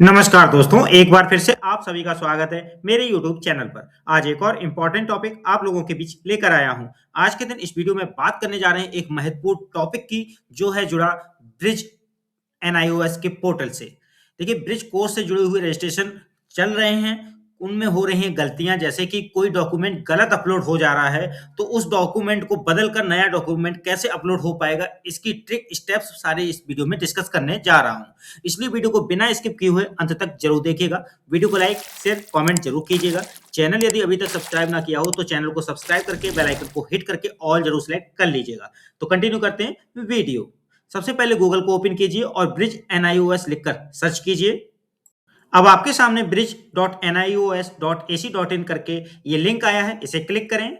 नमस्कार दोस्तों, एक बार फिर से आप सभी का स्वागत है मेरे YouTube चैनल पर। आज एक और इम्पोर्टेंट टॉपिक आप लोगों के बीच लेकर आया हूं। आज के दिन इस वीडियो में बात करने जा रहे हैं एक महत्वपूर्ण टॉपिक की, जो है जुड़ा ब्रिज एनआईओएस के पोर्टल से। देखिए, ब्रिज कोर्स से जुड़े हुए रजिस्ट्रेशन चल रहे हैं, उनमें हो रही हैं गलतियां, जैसे कि कोई डॉक्यूमेंट गलत अपलोड हो जा रहा है, तो उस डॉक्यूमेंट को बदलकर नया डॉक्यूमेंट कैसे अपलोड हो पाएगा, इसकी ट्रिक स्टेप्स सारे इस वीडियो में डिस्कस करने जा रहा हूं। इसलिए वीडियो को बिना स्किप किए हुए अंत तक जरूर देखिएगा। वीडियो को लाइक शेयर कमेंट जरूर कीजिएगा। चैनल यदि अभी तक सब्सक्राइब ना किया हो तो चैनल को सब्सक्राइब करके बेल आइकन को हिट करके ऑल जरूर सेलेक्ट कर लीजिएगा। तो कंटिन्यू करते हैं वीडियो। सबसे पहले गूगल को ओपन कीजिए और ब्रिज एनआईओएस लिखकर सर्च कीजिए। अब आपके सामने bridge.nios.ac.in करके ये लिंक आया है, इसे क्लिक करें।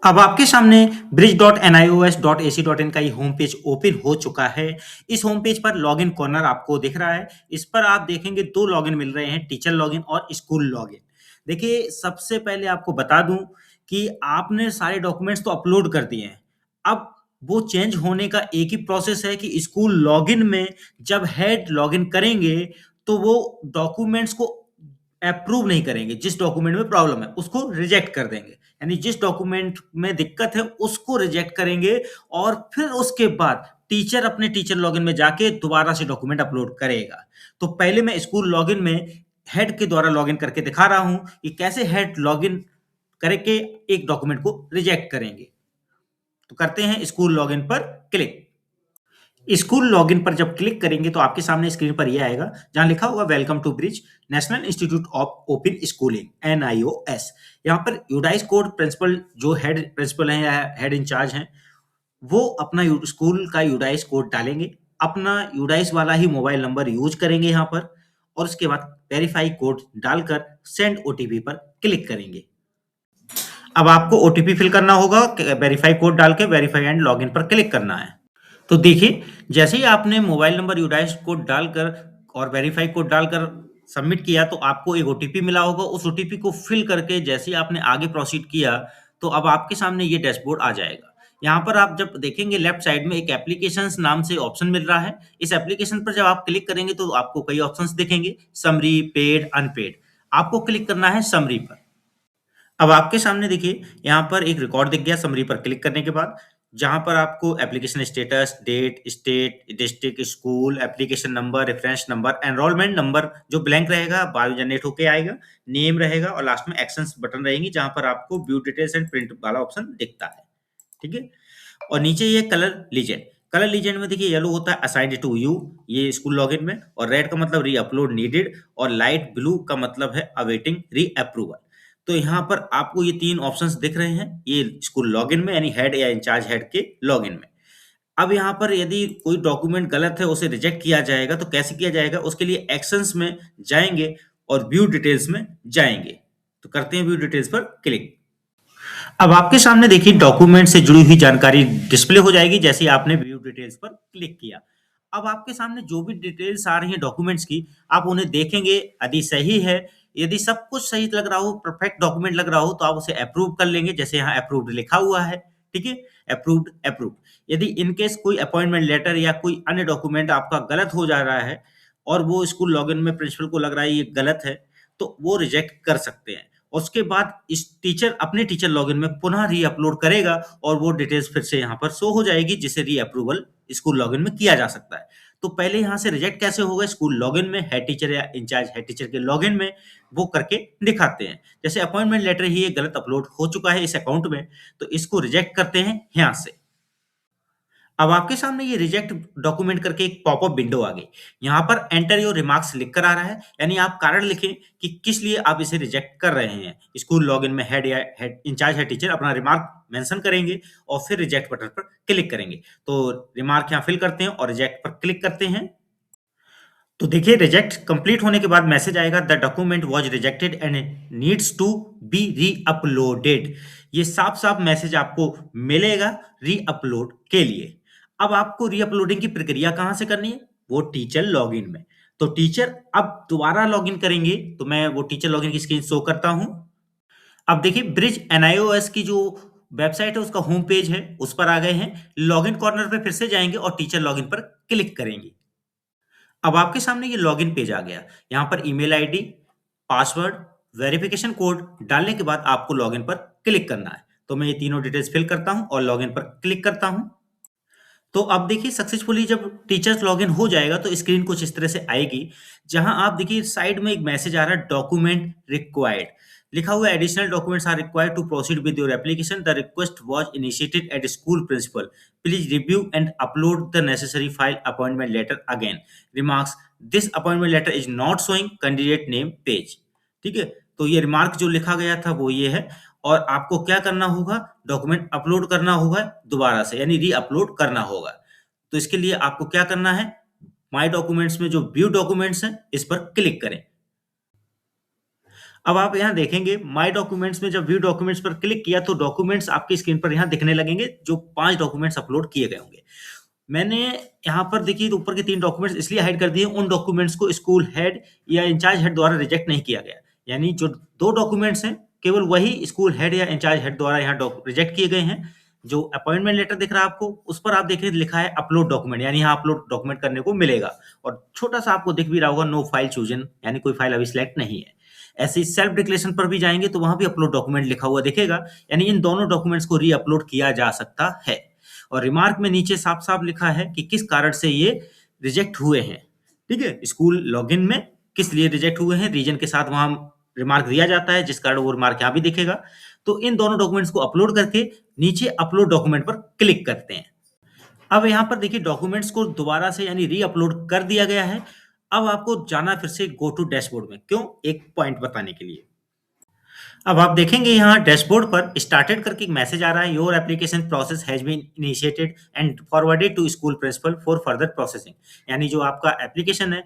अब आपके सामने bridge.nios.ac.in का ये होम पेज ओपन हो चुका है। इस होम पेज पर लॉगिन कॉर्नर आपको दिख रहा है। इस पर आप देखेंगे दो लॉगिन मिल रहे हैं, टीचर लॉगिन और स्कूल लॉगिन। देखिए, सबसे पहले आपको बता दूं कि आपने सारे डॉक्यूमेंट्स तो अपलोड कर दिए हैं। अब वो चेंज होने का एक ही प्रोसेस है कि स्कूल लॉगिन में जब हेड लॉगिन करेंगे तो वो डॉक्यूमेंट्स को अप्रूव नहीं करेंगे। जिस डॉक्यूमेंट में प्रॉब्लम है उसको रिजेक्ट कर देंगे, यानी जिस डॉक्यूमेंट में दिक्कत है उसको रिजेक्ट करेंगे और फिर उसके बाद टीचर अपने टीचर लॉगिन में जाके दोबारा से डॉक्यूमेंट अपलोड करेगा। तो पहले मैं स्कूल लॉगिन में हेड के द्वारा लॉगिन करके दिखा रहा हूं कि कैसे हेड लॉगिन करके एक डॉक्यूमेंट को रिजेक्ट करेंगे। तो करते हैं स्कूल लॉगिन पर क्लिक। स्कूल लॉगिन पर जब क्लिक करेंगे तो आपके सामने स्क्रीन पर यह आएगा, जहां लिखा होगा welcome to bridge national institute of open schooling NIOS. यहाँ पर यूडाइस कोड प्रिंसिपल, जो हेड प्रिंसिपल हैं या हेड इंचार्ज हैं, वो अपना स्कूल का यूडाइस कोड डालेंगे। अपना यूडाइस वाला ही मोबाइल नंबर यूज करेंगे यहाँ पर, और उसके बाद वेरीफाई कोड डालकर सेंड ओटीपी पर क्लिक करेंगे। अब आपको ओटीपी फिल करना होगा, वेरीफाई कोड डाल के वेरीफाई एंड लॉगिन पर क्लिक करना है। तो देखिए, जैसे ही आपने मोबाइल नंबर यूडाइस कोड डालकर और वेरीफाई कोड डालकर सबमिट किया तो आपको एक ओटीपी मिला होगा। उस ओटीपी को फिल करके जैसे ही आपने आगे प्रोसीड किया तो अब आपके सामने ये डैशबोर्ड आ जाएगा। यहाँ पर आप जब देखेंगे लेफ्ट साइड में एक एप्लीकेशंस नाम से ऑप्शन मिल रहा है। इस एप्लीकेशन पर जब आप क्लिक करेंगे तो आपको कई ऑप्शंस दिखेंगे, समरी, पेड, अनपेड। आपको क्लिक करना है समरी पर। अब आपके सामने देखिए, यहाँ पर एक रिकॉर्ड दिख गया समरी पर क्लिक करने के बाद, जहाँ पर आपको application status, date, state, district, school, application number, reference number, enrolment number जो ब्लैंक रहेगा बाद में जनरेट होके आएगा, नेम रहेगा और लास्ट में एक्शंस बटन रहेंगी, जहाँ पर आपको व्यू डिटेल्स एंड प्रिंट वाला ऑप्शन दिखता है। ठीक है। और नीचे ये कलर लीजेंड। कलर लीजेंड में देखिए येलो होता है असाइन्ड टू यू, ये स्कूल लॉगिन में, और रेड का मतलब री अपलोड नीडेड, और लाइट ब्लू का मतलब है अवेटिंग री अप्रूवल। तो यहाँ पर आपको ये तीन ऑप्शंस दिख रहे हैं, ये स्कूल लॉगिन में यानी हेड या इंचार्ज हेड के लॉगिन में। अब यहाँ पर यदि कोई डॉक्यूमेंट गलत है उसे रिजेक्ट किया जाएगा तो कैसे किया जाएगा, उसके लिए एक्शंस में जाएंगे और व्यू डिटेल्स में जाएंगे। तो करते हैं व्यू डिटेल्स पर क्लिक। अब आपके सामने देखिए डॉक्यूमेंट से जुड़ी हुई जानकारी डिस्प्ले हो जाएगी जैसे ही आपने व्यू डिटेल्स पर क्लिक किया। अब आपके सामने जो भी डिटेल्स आ रही है डॉक्यूमेंट्स की, आप उन्हें देखेंगे। यदि सही है, यदि सब कुछ सही लग रहा हो, परफेक्ट डॉक्यूमेंट लग रहा हो, तो आप उसे अप्रूव कर लेंगे, जैसे यहाँ अप्रूव्ड लिखा हुआ है। ठीक है, अप्रूव्ड अप्रूव्ड। यदि इनकेस कोई अपॉइंटमेंट लेटर या कोई अन्य डॉक्यूमेंट आपका गलत हो जा रहा है और वो स्कूल लॉगिन में प्रिंसिपल को लग रहा है ये गलत है, तो वो रिजेक्ट कर सकते हैं। उसके बाद इस टीचर अपने टीचर लॉगिन में पुनः री अपलोड करेगा और वो डिटेल्स फिर से यहाँ पर शो हो जाएगी, जिसे री अप्रूवल स्कूल लॉगिन में किया जा सकता है। तो पहले यहाँ से रिजेक्ट कैसे होगा, स्कूल लॉगिन में हेड टीचर या इंचार्ज हेड टीचर के लॉगिन में वो करके दिखाते हैं। जैसे अपॉइंटमेंट लेटर ही ये गलत अपलोड हो चुका है इस अकाउंट में, तो इसको रिजेक्ट करते हैं यहाँ से। अब आपके सामने ये रिजेक्ट डॉक्यूमेंट करके एक पॉपअप विंडो आ गई। यहाँ पर एंटर योर रिमार्क्स लिख कर आ रहा है, यानी आप कारण लिखें कि किस लिए आप इसे रिजेक्ट कर रहे हैं। स्कूल लॉगिन में हेड या हेड इंचार्ज हेड टीचर अपना रिमार्क मेंशन करेंगे और फिर रिजेक्ट बटन पर क्लिक करेंगे। तो रिमार्क यहाँ फिल करते हैं और रिजेक्ट पर क्लिक करते हैं। तो देखिए, रिजेक्ट कंप्लीट होने के बाद मैसेज आएगा, the document was rejected and needs to be re uploaded. ये साफ साफ मैसेज आपको मिलेगा री अपलोड के लिए। अब आपको री अपलोडिंग की प्रक्रिया कहां से करनी है, वो टीचर लॉगिन में। तो टीचर अब दोबारा लॉगिन करेंगे, तो मैं वो टीचर लॉगिन की स्क्रीन शो करता हूं। अब देखिए, ब्रिज एनआईओएस की जो वेबसाइट है उसका होम पेज है, उस पर आ गए हैं। लॉगिन कॉर्नर पे फिर से जाएंगे और टीचर लॉगिन पर क्लिक करेंगे। अब आपके सामने ये लॉगिन पेज आ गया। यहाँ पर email ID, password, verification code डालने के बाद आपको लॉगिन पर क्लिक करना है। तो मैं ये तीनों डिटेल्स फिल करता हूँ और लॉगिन पर क्लिक करता हूँ। तो अब देखिए सक्सेसफुली जब टीचर्स लॉगिन हो जाएगा तो स्क्रीन कुछ इस तरह से आएगी, जहां आप देखिए साइड में एक मैसेज आ रहा है डॉक्यूमेंट रिक्वायर्ड, लिखा हुआ है additional documents are required to proceed with your application, the request was initiated at school principal, please review and upload the necessary file appointment letter again, remarks, this appointment letter is not showing candidate name page. ठीक है, तो ये remark जो लिखा गया था वो ये है, और आपको क्या करना होगा, डॉक्यूमेंट अपलोड करना होगा दोबारा से, यानी री अपलोड करना होगा। तो इसके लिए आपको क्या करना है, माय डॉक्यूमेंट्स में जो व्यू डॉक्यूमेंट्स हैं इस पर क्लिक करें। अब आप यहाँ देखेंगे माय डॉक्यूमेंट्स में जब व्यू डॉक्यूमेंट्स पर क्लिक किया तो डॉक्यूमेंट्स आपकी स्क्रीन पर यहाँ दिखने लगेंगे, जो 5 डॉक्यूमेंट्स अपलोड किए गए होंगे। मैंने यहाँ पर देखिए ऊपर के 3 डॉक्यूमेंट्स इसलिए हाइड कर दिए, उन डॉक्यूमेंट्स को स्कूल हेड या इंचार्ज हेड द्वारा रिजेक्ट नहीं किया गया। यानी जो 2 डॉक्यूमेंट्स हैं केवल वही स्कूल हेड या इंचार्ज हेड द्वारा यहाँ रिजेक्ट किए गए हैं। जो अपॉइंटमेंट लेटर दिख रहा है आपको, उस पर आप देखिए लिखा है अपलोड डॉक्यूमेंट, यानी यहाँ अपलोड डॉक्यूमेंट करने को मिलेगा। और छोटा सा आपको दिख भी रहा होगा नो फाइल चूजन, यानी कोई फाइल अभी सिलेक्ट नहीं है। ऐसे ही सेल्फ डिक्लेरेशन पर भी जाएंगे तो वहां भी अपलोड डॉक्यूमेंट लिखा हुआ दिखेगा, यानी इन दोनों डॉक्यूमेंट्स को री अपलोड किया जा सकता है। और रिमार्क में नीचे साफ साफ लिखा है कि किस कारण से ये रिजेक्ट हुए हैं। ठीक है, स्कूल लॉगिन में किस लिए रिजेक्ट हुए हैं, रीजन के साथ वहां रिमार्क दिया जाता है, जिस कारण वो रिमार्क यहाँ भी दिखेगा। तो इन दोनों डॉक्यूमेंट्स को अपलोड करके नीचे अपलोड डॉक्यूमेंट पर क्लिक करते हैं। अब यहाँ पर देखिए डॉक्यूमेंट्स को दोबारा से यानी री अपलोड कर दिया गया है। अब आपको जाना फिर से गो टू डैशबोर्ड में, क्यों, एक पॉइंट बताने के लिए। अब आप देखेंगे यहाँ डैशबोर्ड पर स्टार्टेड करके एक मैसेज आ रहा है, your application process has been initiated and forwarded to school principal for further processing. यानी जो आपका एप्लीकेशन है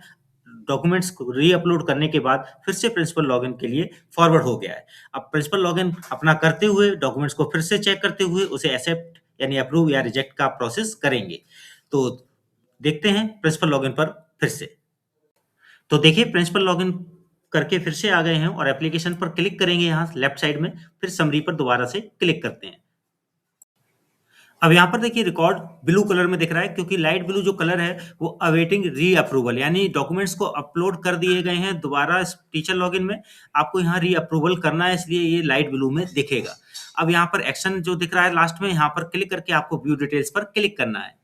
डॉक्यूमेंट्स को री अपलोड करने के बाद फिर से प्रिंसिपल लॉगिन के लिए फॉरवर्ड हो गया है। अब प्रिंसिपल लॉगिन अपना करते हुए डॉक्यूमेंट्स को फिर से चेक करते हुए उसे एक्सेप्ट यानी अप्रूव या रिजेक्ट का प्रोसेस करेंगे। तो देखते हैं प्रिंसिपल लॉगिन पर फिर से। तो देखिए प्रिंसिपल लॉगिन करके फिर से आ गए हैं और एप्लीकेशन पर क्लिक करेंगे यहाँ लेफ्ट साइड में, फिर समरी पर दोबारा से क्लिक करते हैं। अब यहाँ पर देखिए रिकॉर्ड ब्लू कलर में दिख रहा है, क्योंकि लाइट ब्लू जो कलर है वो अवेटिंग री अप्रूवल, यानी डॉक्यूमेंट्स को अपलोड कर दिए गए हैं दोबारा टीचर लॉगिन में, आपको यहाँ री अप्रूवल करना है, इसलिए ये लाइट ब्लू में दिखेगा। अब यहाँ पर एक्शन जो दिख रहा है लास्ट में, यहाँ पर क्लिक करके आपको व्यू डिटेल्स पर क्लिक करना है।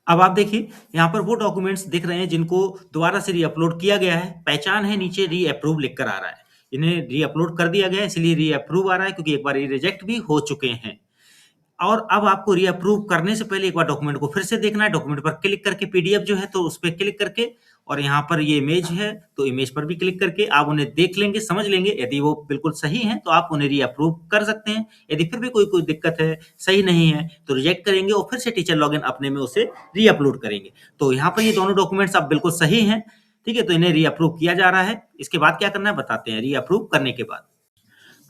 अब आप देखिए यहाँ पर वो डॉक्यूमेंट्स दिख रहे हैं जिनको दोबारा से री-अपलोड किया गया है, पहचान है नीचे री-अप्रूव लिखकर आ रहा है। इन्हें री-अपलोड कर दिया गया है इसलिए री-अप्रूव आ रहा है, क्योंकि एक बार ये रिजेक्ट भी हो चुके हैं। और अब आपको री-अप्रूव करने से पहले एक बार डॉक्यूमेंट को फिर से देखना है, डॉक्यूमेंट पर क्लिक करके पीडीएफ जो है तो उस पे क्लिक करके, और यहाँ पर ये इमेज है तो इमेज पर भी क्लिक करके आप उन्हें देख लेंगे, समझ लेंगे। यदि वो बिल्कुल सही हैं तो आप उन्हें री-अप्रूव कर सकते हैं। यदि फिर भी कोई दिक्कत है, सही नहीं है, तो रिजेक्ट करेंगे और फिर से टीचर लॉगिन अपने में उसे री-अपलोड करेंगे। तो यहाँ पर ये दोनों डॉक्यूमेंट्स अब बिल्कुल सही हैं, ठीक है, तो इन्हें री-अप्रूव किया जा रहा है। इसके बाद क्या करना है बताते हैं, री-अप्रूव करने के बाद।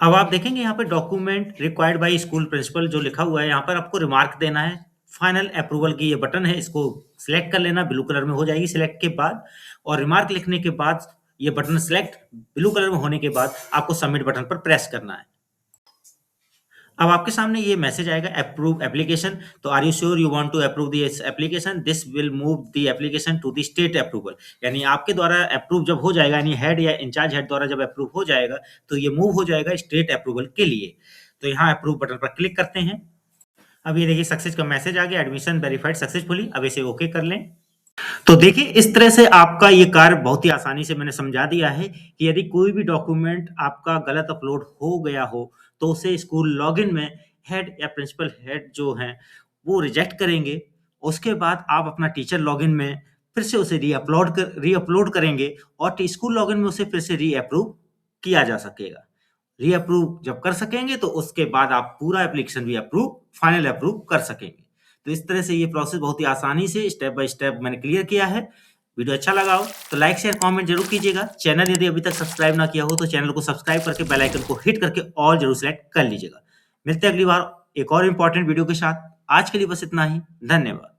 अब आप देखेंगे यहाँ पे document required by school principal जो लिखा हुआ है, यहाँ पर आपको रिमार्क देना है। फाइनल अप्रूवल की ये बटन है, इसको सिलेक्ट कर लेना, ब्लू कलर में हो जाएगी सिलेक्ट के बाद। और रिमार्क लिखने के बाद ये बटन सिलेक्ट ब्लू कलर में होने के बाद आपको सबमिट बटन पर प्रेस करना है। अब आपके सामने ये मैसेज आएगा अप्रूव एप्लीकेशन। तो are you sure you want to approve this application, this will move the application to the state approval. यानी आपके द्वारा अप्रूव जब हो जाएगा, यानी हेड या इंचार्ज हेड द्वारा जब अप्रूव हो जाएगा तो ये मूव हो जाएगा स्टेट अप्रूवल के लिए। तो यहाँ अप्रूव बटन पर क्लिक करते हैं। अब ये देखिए सक्सेस का मैसेज आ गया, एडमिशन वेरीफाइड सक्सेसफुली। अब इसे ओके कर लें। तो देखिए इस तरह से आपका ये कार्य बहुत ही आसानी से मैंने समझा दिया है कि यदि कोई भी डॉक्यूमेंट आपका गलत अपलोड हो गया हो तो उसे स्कूल लॉगिन में हेड या प्रिंसिपल हेड जो हैं वो रिजेक्ट करेंगे। उसके बाद आप अपना टीचर लॉगिन में फिर से उसे री अपलोड करेंगे और स्कूल लॉगिन में उसे फिर से री अप्रूव किया जा सकेगा। री अप्रूव जब कर सकेंगे तो उसके बाद आप पूरा एप्लीकेशन भी फाइनल अप्रूव कर सकेंगे। तो इस तरह से ये प्रोसेस बहुत ही आसानी से स्टेप बाय स्टेप मैंने क्लियर किया है। वीडियो अच्छा लगा हो तो लाइक शेयर कमेंट जरूर कीजिएगा। चैनल यदि अभी तक सब्सक्राइब ना किया हो तो चैनल को सब्सक्राइब करके बेल आइकन को हिट करके ऑल जरूर सेलेक्ट कर लीजिएगा। मिलते हैं अगली बार एक और इम्पोर्टेंट वीडियो के साथ। आज के लिए बस इतना ही, धन्यवाद।